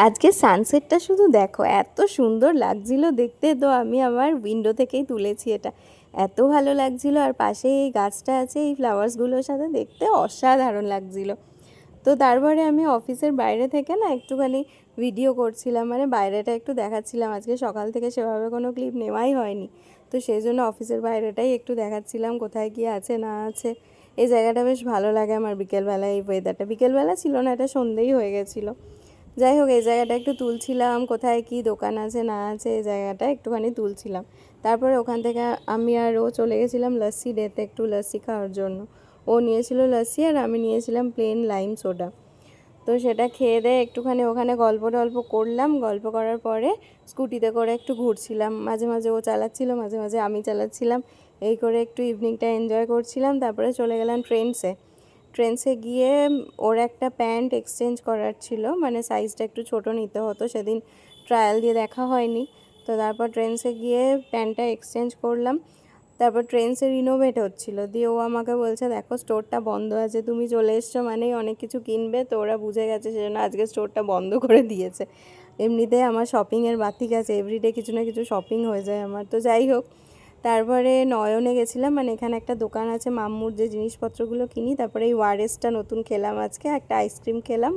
আজকে সানসেটটা শুধু দেখো, এত সুন্দর লাগছিল দেখতে। তো আমি আমার উইন্ডো থেকেই তুলেছি এটা, এত ভালো লাগছিল। আর পাশে এই গাছটা আছে, এই ফ্লাওয়ার্সগুলোর সাথে দেখতে অসাধারণ লাগছিল। তো তারপরে আমি অফিসের বাইরে থেকে না একটুখানি ভিডিও করছিলাম, মানে বাইরেটা একটু দেখাচ্ছিলাম। আজকে সকাল থেকে সেভাবে কোনো ক্লিপ নেওয়াই হয়নি, তো সেই জন্য অফিসের বাইরেটাই একটু দেখাচ্ছিলাম, কোথায় কী আছে না আছে। এই জায়গাটা বেশ ভালো লাগে আমার বিকেলবেলা, এই ওয়েদারটা। বিকেলবেলা ছিল না, এটা সন্ধ্যেই হয়ে গেছিলো। যাই হোক, এই জায়গাটা একটু তুলছিলাম, কোথায় কি দোকান আছে না আছে এই জায়গাটা একটুখানি তুলছিলাম। তারপরে ওখান থেকে আমি আর ও চলে গেছিলাম লস্যি ডেতে, একটু লস্যি খাওয়ার জন্য। ও নিয়েছিল লস্যি আর আমি নিয়েছিলাম প্লেন লাইম সোডা। তো সেটা খেয়ে দিয়ে একটুখানি ওখানে গল্প টল্প করলাম। গল্প করার পরে স্কুটিতে করে একটু ঘুরছিলাম, মাঝে মাঝে ও চালাচ্ছিল, মাঝে মাঝে আমি চালাচ্ছিলাম। এই করে একটু ইভিনিংটা এনজয় করছিলাম। তারপরে চলে গেলাম ট্রেন্সে গিয়ে ওর একটা প্যান্ট এক্সচেঞ্জ করার ছিল, মানে সাইজটা একটু ছোট নিতে হতো, সেদিন ট্রায়াল দিয়ে দেখা হয়নি। তো তারপর ট্রেন্সে গিয়ে প্যান্টটা এক্সচেঞ্জ করলাম। তারপর ট্রেন্সে রিনোভেট হচ্ছিলো, দিয়ে ও আমাকে বলছে, দেখো স্টোরটা বন্ধ আছে, তুমি চলে এসছো মানেই অনেক কিছু কিনবে। তো ওরা বুঝে গেছে, সেজন্য আজকে স্টোরটা বন্ধ করে দিয়েছে। এমনিতে আমার শপিংয়ের বাতিক আছে, এভরিডে কিছু না কিছু শপিং হয়ে যায় আমার। তো যাই হোক, তারপরে নয়নে গেছিলাম, মানে এখানে একটা দোকান আছে মাম্মুর, যে জিনিসপত্রগুলো কিনি। তারপরে এই ওয়ারেসটা নতুন খেলাম, আজকে একটা আইসক্রিম খেলাম।